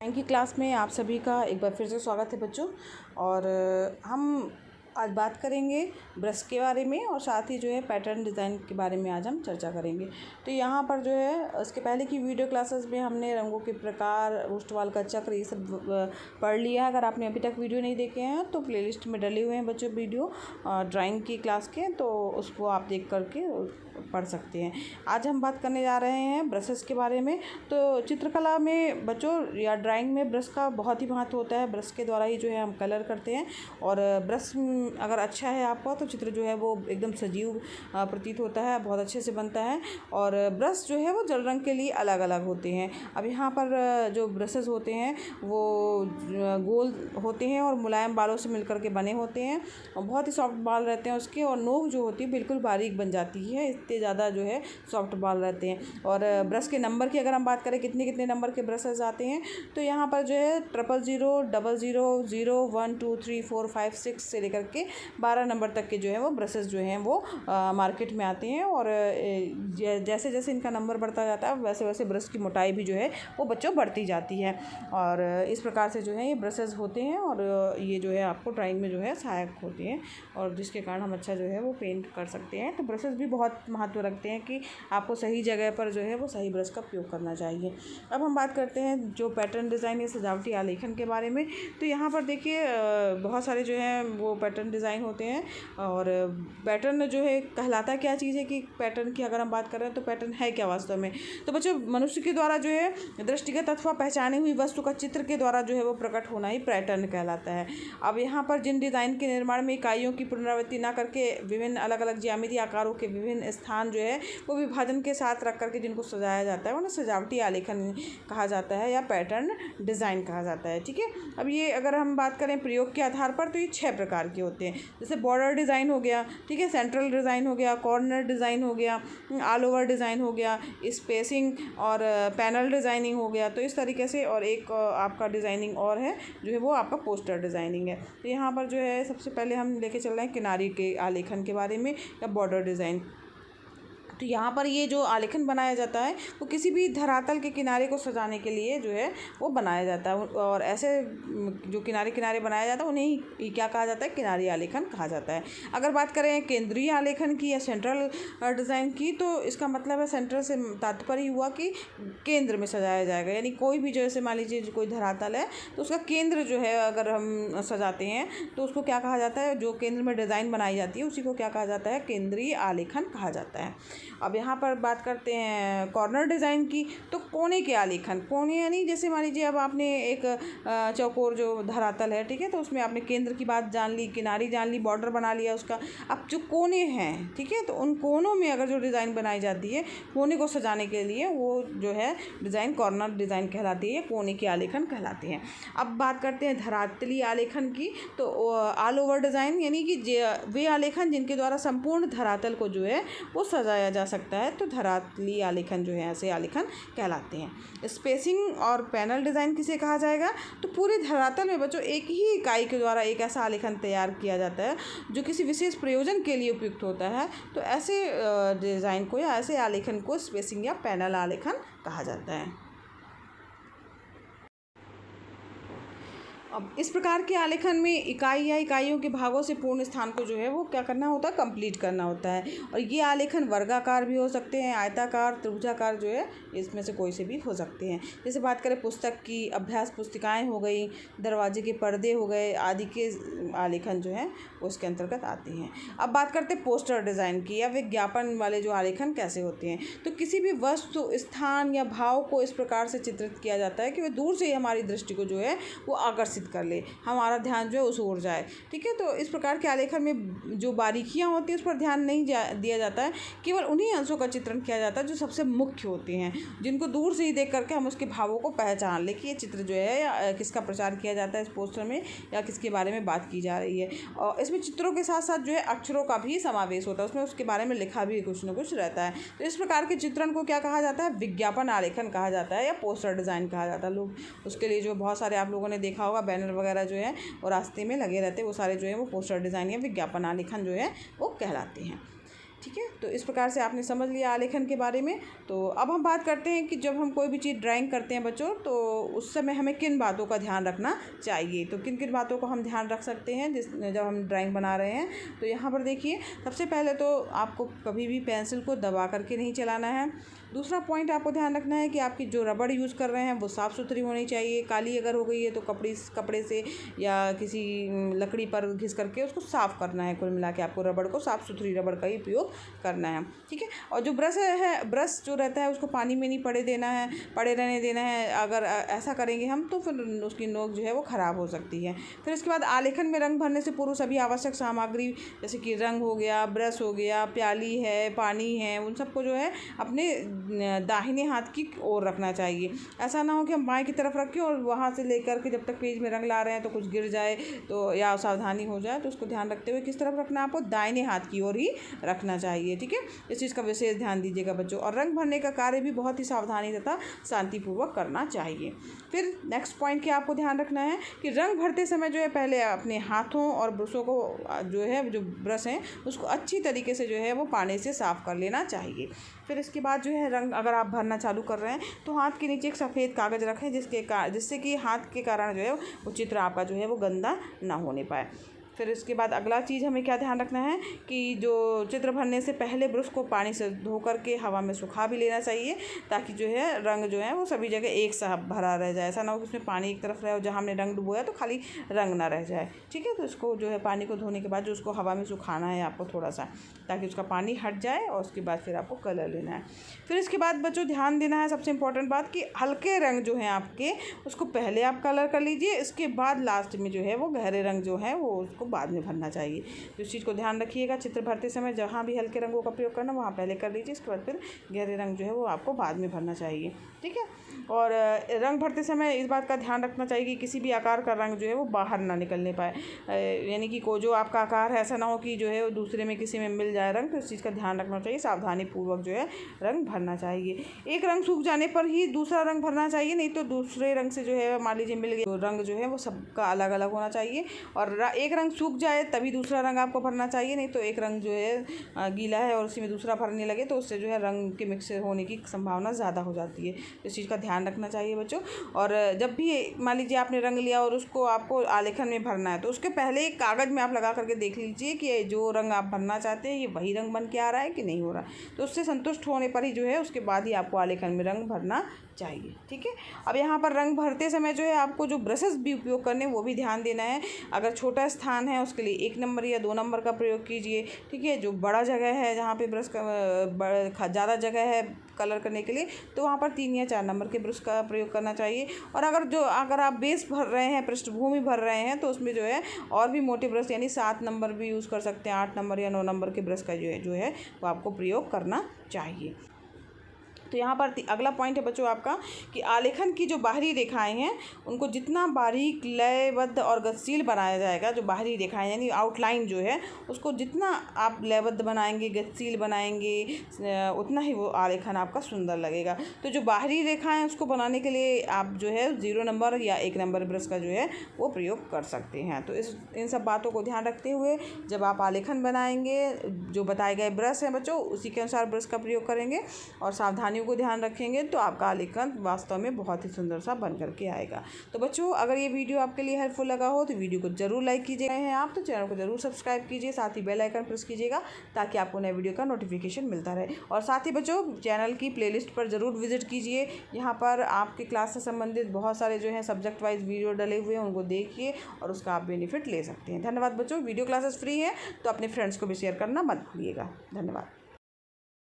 Drawing की class में आप सभी का एक बार फिर से स्वागत है बच्चों। और हम आज बात करेंगे ब्रश के बारे में और साथ ही जो है पैटर्न डिज़ाइन के बारे में आज हम चर्चा करेंगे। तो यहाँ पर जो है उसके पहले की वीडियो क्लासेस में हमने रंगों के प्रकार, ओस्टवाल का चक्र, ये सब पढ़ लिया है। अगर आपने अभी तक वीडियो नहीं देखे हैं तो प्लेलिस्ट में डले हुए हैं बच्चों वीडियो ड्राइंग की क्लास के, तो उसको आप देख करके पढ़ सकते हैं। आज हम बात करने जा रहे हैं ब्रशेस के बारे में। तो चित्रकला में बच्चों या ड्राइंग में ब्रश का बहुत ही महत्व होता है। ब्रश के द्वारा ही जो है हम कलर करते हैं, और ब्रश अगर अच्छा है आपका तो चित्र जो है वो एकदम सजीव प्रतीत होता है, बहुत अच्छे से बनता है। और ब्रश जो है वो जल रंग के लिए अलग अलग होते हैं। अब यहाँ पर जो ब्रशेस होते हैं वो गोल होते हैं और मुलायम बालों से मिलकर के बने होते हैं, और बहुत ही सॉफ्ट बाल रहते हैं उसके, और नोक जो होती है बिल्कुल बारीक बन जाती है, इतने ज़्यादा जो है सॉफ्ट बाल रहते हैं। और ब्रश के नंबर की अगर हम बात करें कितने कितने नंबर के ब्रशेस आते हैं, तो यहाँ पर जो है 000, 00, 0, 1, 2, 3, 4, 5, 6 से लेकर के 12 नंबर तक के जो है वो ब्रशेस जो हैं वो मार्केट में आते हैं। और जैसे जैसे इनका नंबर बढ़ता जाता है वैसे वैसे ब्रश की मोटाई भी जो है वो बच्चों बढ़ती जाती है। और इस प्रकार से जो है ये ब्रशेस होते हैं, और ये जो है आपको ड्राइंग में जो है सहायक होते हैं, और जिसके कारण हम अच्छा जो है वो पेंट कर सकते हैं। तो ब्रशेस भी बहुत महत्व रखते हैं कि आपको सही जगह पर जो है वो सही ब्रश का उपयोग करना चाहिए। अब हम बात करते हैं जो पैटर्न डिज़ाइन या सजावटी आलेखन के बारे में। तो यहाँ पर देखिए बहुत सारे जो हैं वो पैटर्न डिज़ाइन होते हैं। और पैटर्न जो है कहलाता क्या चीज़ है कि पैटर्न की अगर हम बात करें तो पैटर्न है क्या वास्तव में। तो बच्चों मनुष्य के द्वारा जो है दृष्टिगत अथवा पहचानी हुई वस्तु का चित्र के द्वारा जो है वो प्रकट होना ही पैटर्न कहलाता है। अब यहाँ पर जिन डिज़ाइन के निर्माण में इकाइयों की पुनरावृत्ति न करके विभिन्न अलग अलग ज्यामितीय आकारों के विभिन्न स्थान जो है वो विभाजन के साथ रख करके जिनको सजाया जाता है उन्हें सजावटी आलेखन कहा जाता है या पैटर्न डिज़ाइन कहा जाता है। ठीक है, अब ये अगर हम बात करें प्रयोग के आधार पर तो ये 6 प्रकार के होते हैं। जैसे बॉर्डर डिज़ाइन हो गया, ठीक है, सेंट्रल डिज़ाइन हो गया, कॉर्नर डिज़ाइन हो गया, ऑल ओवर डिज़ाइन हो गया, स्पेसिंग और पैनल डिज़ाइनिंग हो गया। तो इस तरीके से, और एक आपका डिज़ाइनिंग और है जो है वो आपका पोस्टर डिज़ाइनिंग है। तो यहाँ पर जो है सबसे पहले हम लेके चल रहे हैं किनारी के आलेखन के बारे में या बॉर्डर डिज़ाइन। तो यहाँ पर ये जो आलेखन बनाया जाता है वो किसी भी धरातल के किनारे को सजाने के लिए जो है वो बनाया जाता है, और ऐसे जो किनारे किनारे बनाया जाता है उन्हें क्या कहा जाता है, किनारी आलेखन कहा जाता है। अगर बात करें केंद्रीय आलेखन की या सेंट्रल डिज़ाइन की, तो इसका मतलब है सेंट्रल से तात्पर्य हुआ कि केंद्र में सजाया जाएगा। यानी कोई भी जैसे मान लीजिए कोई धरातल है तो उसका केंद्र जो है अगर हम सजाते हैं तो उसको क्या कहा जाता है, जो केंद्र में डिज़ाइन बनाई जाती है उसी को क्या कहा जाता है, केंद्रीय आलेखन कहा जाता है। अब यहाँ पर बात करते हैं कॉर्नर डिज़ाइन की। तो कोने के आलेखन, कोने यानी जैसे मान लीजिए अब आपने एक चौकोर जो धरातल है, ठीक है, तो उसमें आपने केंद्र की बात जान ली, किनारी जान ली, बॉर्डर बना लिया उसका। अब जो कोने हैं, ठीक है, तो उन कोनों में अगर जो डिज़ाइन बनाई जाती है कोने को सजाने के लिए वो जो है डिज़ाइन कॉर्नर डिज़ाइन कहलाती है, कोने के आलेखन कहलाते हैं। अब बात करते हैं धरातलीय आलेखन की। तो ऑल ओवर डिज़ाइन यानी कि वे आलेखन जिनके द्वारा संपूर्ण धरातल को जो है वो सजाया जा सकता है, तो धरातलीय आलेखन जो है ऐसे आलेखन कहलाते हैं। स्पेसिंग और पैनल डिज़ाइन किसे कहा जाएगा, तो पूरे धरातल में बच्चों एक ही इकाई के द्वारा एक ऐसा आलेखन तैयार किया जाता है जो किसी विशेष प्रयोजन के लिए उपयुक्त होता है। तो ऐसे डिज़ाइन को या ऐसे आलेखन को स्पेसिंग या पैनल आलेखन कहा जाता है। अब इस प्रकार के आलेखन में इकाई या इकाइयों के भागों से पूर्ण स्थान को जो है वो क्या करना होता है, कंप्लीट करना होता है। और ये आलेखन वर्गाकार भी हो सकते हैं, आयताकार, त्रिभुजाकार जो है इसमें से कोई से भी हो सकते हैं। जैसे बात करें पुस्तक की, अभ्यास पुस्तिकाएं हो गई, दरवाजे के पर्दे हो गए आदि के आलेखन जो है उसके अंतर्गत आते हैं। अब बात करते हैं पोस्टर डिज़ाइन की या विज्ञापन वाले जो आलेखन कैसे होते हैं। तो किसी भी वस्तु, स्थान या भाव को इस प्रकार से चित्रित किया जाता है कि वह दूर से ही हमारी दृष्टि को जो है वो आकर्षित कर ले, हमारा ध्यान जो है उस ओर जाए। ठीक है, तो इस प्रकार के आलेखन में जो बारीकियां होती हैं उस पर ध्यान नहीं दिया जाता है, केवल उन्हीं अंशों का चित्रण किया जाता है जो सबसे मुख्य होते हैं, जिनको दूर से ही देख करके हम उसके भावों को पहचान ले कि ये चित्र जो है या किसका प्रचार किया जाता है इस पोस्टर में, या किसके बारे में बात की जा रही है। और इसमें चित्रों के साथ साथ जो है अक्षरों का भी समावेश होता है, उसमें उसके बारे में लिखा भी कुछ न कुछ रहता है। तो इस प्रकार के चित्रण को क्या कहा जाता है, विज्ञापन आलेखन कहा जाता है या पोस्टर डिज़ाइन कहा जाता है। लोग उसके लिए जो बहुत सारे आप लोगों ने देखा होगा बैनर वगैरह जो है वो रास्ते में लगे रहते हैं, वो सारे जो है वो पोस्टर डिज़ाइन या विज्ञापन आलेखन जो है वो कहलाते हैं। ठीक है। तो इस प्रकार से आपने समझ लिया आलेखन के बारे में। तो अब हम बात करते हैं कि जब हम कोई भी चीज़ ड्राइंग करते हैं बच्चों, तो उस समय हमें किन बातों का ध्यान रखना चाहिए। तो किन किन बातों का हम ध्यान रख सकते हैं जब हम ड्राइंग बना रहे हैं। तो यहाँ पर देखिए, सबसे पहले तो आपको कभी भी पेंसिल को दबा करके नहीं चलाना है। दूसरा पॉइंट आपको ध्यान रखना है कि आपकी जो रबड़ यूज़ कर रहे हैं वो साफ़ सुथरी होनी चाहिए। काली अगर हो गई है तो कपड़े से या किसी लकड़ी पर घिस करके उसको साफ़ करना है। कुल मिला के आपको रबड़ को साफ़ सुथरी रबड़ का ही उपयोग करना है, ठीक है। और जो ब्रश जो रहता है उसको पानी में नहीं पड़े रहने देना है। अगर ऐसा करेंगे हम तो फिर उसकी नोक जो है वो ख़राब हो सकती है। फिर इसके बाद आलेखन में रंग भरने से पूर्व सभी आवश्यक सामग्री जैसे कि रंग हो गया, ब्रश हो गया, प्याली है, पानी है, उन सबको जो है अपने दाहिने हाथ की ओर रखना चाहिए। ऐसा ना हो कि हम बाएं की तरफ रखें और वहाँ से लेकर के जब तक पेज में रंग ला रहे हैं तो कुछ गिर जाए तो या सावधानी हो जाए। तो उसको ध्यान रखते हुए किस तरफ रखना है, आपको दाहिने हाथ की ओर ही रखना चाहिए, ठीक है। इस चीज़ का विशेष ध्यान दीजिएगा बच्चों। और रंग भरने का कार्य भी बहुत ही सावधानी तथा शांतिपूर्वक करना चाहिए। फिर नेक्स्ट पॉइंट क्या आपको ध्यान रखना है कि रंग भरते समय जो है पहले अपने हाथों और ब्रशों को जो ब्रश हैं उसको अच्छी तरीके से जो है वो पानी से साफ़ कर लेना चाहिए। फिर इसके बाद जो है रंग अगर आप भरना चालू कर रहे हैं तो हाथ के नीचे एक सफ़ेद कागज़ रखें जिससे कि हाथ के कारण जो है वो चित्र आपका जो है वो गंदा ना होने पाए। फिर इसके बाद अगला चीज़ हमें क्या ध्यान रखना है कि जो चित्र भरने से पहले ब्रश को पानी से धो करके हवा में सुखा भी लेना चाहिए, ताकि जो है रंग जो है वो सभी जगह एक सा भरा रह जाए। ऐसा ना हो कि उसमें पानी एक तरफ रहे और जहाँ हमने रंग डुबोया तो खाली रंग ना रह जाए, ठीक है। तो इसको जो है पानी को धोने के बाद जो उसको हवा में सुखाना है आपको थोड़ा सा, ताकि उसका पानी हट जाए और उसके बाद फिर आपको कलर लेना है। फिर इसके बाद बच्चों ध्यान देना है सबसे इम्पोर्टेंट बात कि हल्के रंग जो हैं आपके उसको पहले आप कलर कर लीजिए, इसके बाद लास्ट में जो है वो गहरे रंग जो है वो उसको बाद में भरना चाहिए। तो इस चीज़ को ध्यान रखिएगा। चित्र भरते समय जहाँ भी हल्के रंगों का प्रयोग करना वहाँ पहले कर लीजिए, इसके बाद फिर गहरे रंग जो है वो आपको बाद में भरना चाहिए, ठीक है। और रंग भरते समय इस बात का ध्यान रखना चाहिए कि किसी भी आकार का रंग जो है वो बाहर ना निकलने पाए, यानी कि जो आपका आकार है ऐसा ना हो कि जो है वो दूसरे में किसी में मिल जाए रंग। तो इस चीज़ का ध्यान रखना चाहिए। सावधानी पूर्वक जो है रंग भरना चाहिए। एक रंग सूख जाने पर ही दूसरा रंग भरना चाहिए, नहीं तो दूसरे रंग से जो है मान लीजिए मिल गया तो रंग जो है वो सबका अलग अलग होना चाहिए। और एक रंग सूख जाए तभी दूसरा रंग आपको भरना चाहिए, नहीं तो एक रंग जो है गीला है और उसी में दूसरा भरने लगे तो उससे जो है रंग के मिक्स होने की संभावना ज़्यादा हो जाती है। तो इस चीज़ का ध्यान रखना चाहिए बच्चों। और जब भी मान लीजिए आपने रंग लिया और उसको आपको आलेखन में भरना है तो उसके पहले एक कागज़ में आप लगा करके देख लीजिए कि जो रंग आप भरना चाहते हैं ये वही रंग बन के आ रहा है कि नहीं हो रहा है। तो उससे संतुष्ट होने पर ही जो है उसके बाद ही आपको आलेखन में रंग भरना चाहिए, ठीक है। अब यहाँ पर रंग भरते समय जो है आपको जो ब्रशेस भी उपयोग करने वो भी ध्यान देना है। अगर छोटा स्थान है उसके लिए 1 नंबर या 2 नंबर का प्रयोग कीजिए, ठीक है। जो बड़ा जगह है जहाँ पे ब्रश का ज़्यादा जगह है कलर करने के लिए तो वहाँ पर 3 या 4 नंबर के ब्रश का प्रयोग करना चाहिए। और अगर आप बेस भर रहे हैं, पृष्ठभूमि भर रहे हैं तो उसमें जो है और भी मोटे ब्रश यानी 7 नंबर भी यूज़ कर सकते हैं, 8 नंबर या 9 नंबर के ब्रश का जो है वो आपको प्रयोग करना चाहिए। तो यहाँ पर अगला पॉइंट है बच्चों आपका कि आलेखन की जो बाहरी रेखाएं हैं उनको जितना बारीक, लयबद्ध और गतिशील बनाया जाएगा, जो बाहरी रेखाएं यानी आउटलाइन जो है उसको जितना आप लयबद्ध बनाएंगे, गतिशील बनाएंगे, उतना ही वो आलेखन आपका सुंदर लगेगा। तो जो बाहरी रेखाएं हैं उसको बनाने के लिए आप जो है 0 नंबर या 1 नंबर ब्रश का जो है वो प्रयोग कर सकते हैं। तो इन सब बातों को ध्यान रखते हुए जब आप आलेखन बनाएंगे जो बताए गए ब्रश हैं बच्चों उसी के अनुसार ब्रश का प्रयोग करेंगे और सावधानियों को ध्यान रखेंगे तो आपका आलेखन वास्तव में बहुत ही सुंदर सा बन करके आएगा। तो बच्चों अगर ये वीडियो आपके लिए हेल्पफुल लगा हो तो वीडियो को जरूर लाइक कीजिएगा, हैं आप तो चैनल को जरूर सब्सक्राइब कीजिए, साथ ही बेल आइकन प्रेस कीजिएगा ताकि आपको नए वीडियो का नोटिफिकेशन मिलता रहे। और साथ ही बच्चों चैनल की प्लेलिस्ट पर ज़रूर विजिट कीजिए, यहाँ पर आपके क्लास से संबंधित बहुत सारे जो है सब्जेक्ट वाइज वीडियो डले हुए हैं उनको देखिए और उसका आप बेनिफिट ले सकते हैं। धन्यवाद बच्चों। वीडियो क्लासेस फ्री हैं तो अपने फ्रेंड्स को भी शेयर करना मत भूलिएगा। धन्यवाद।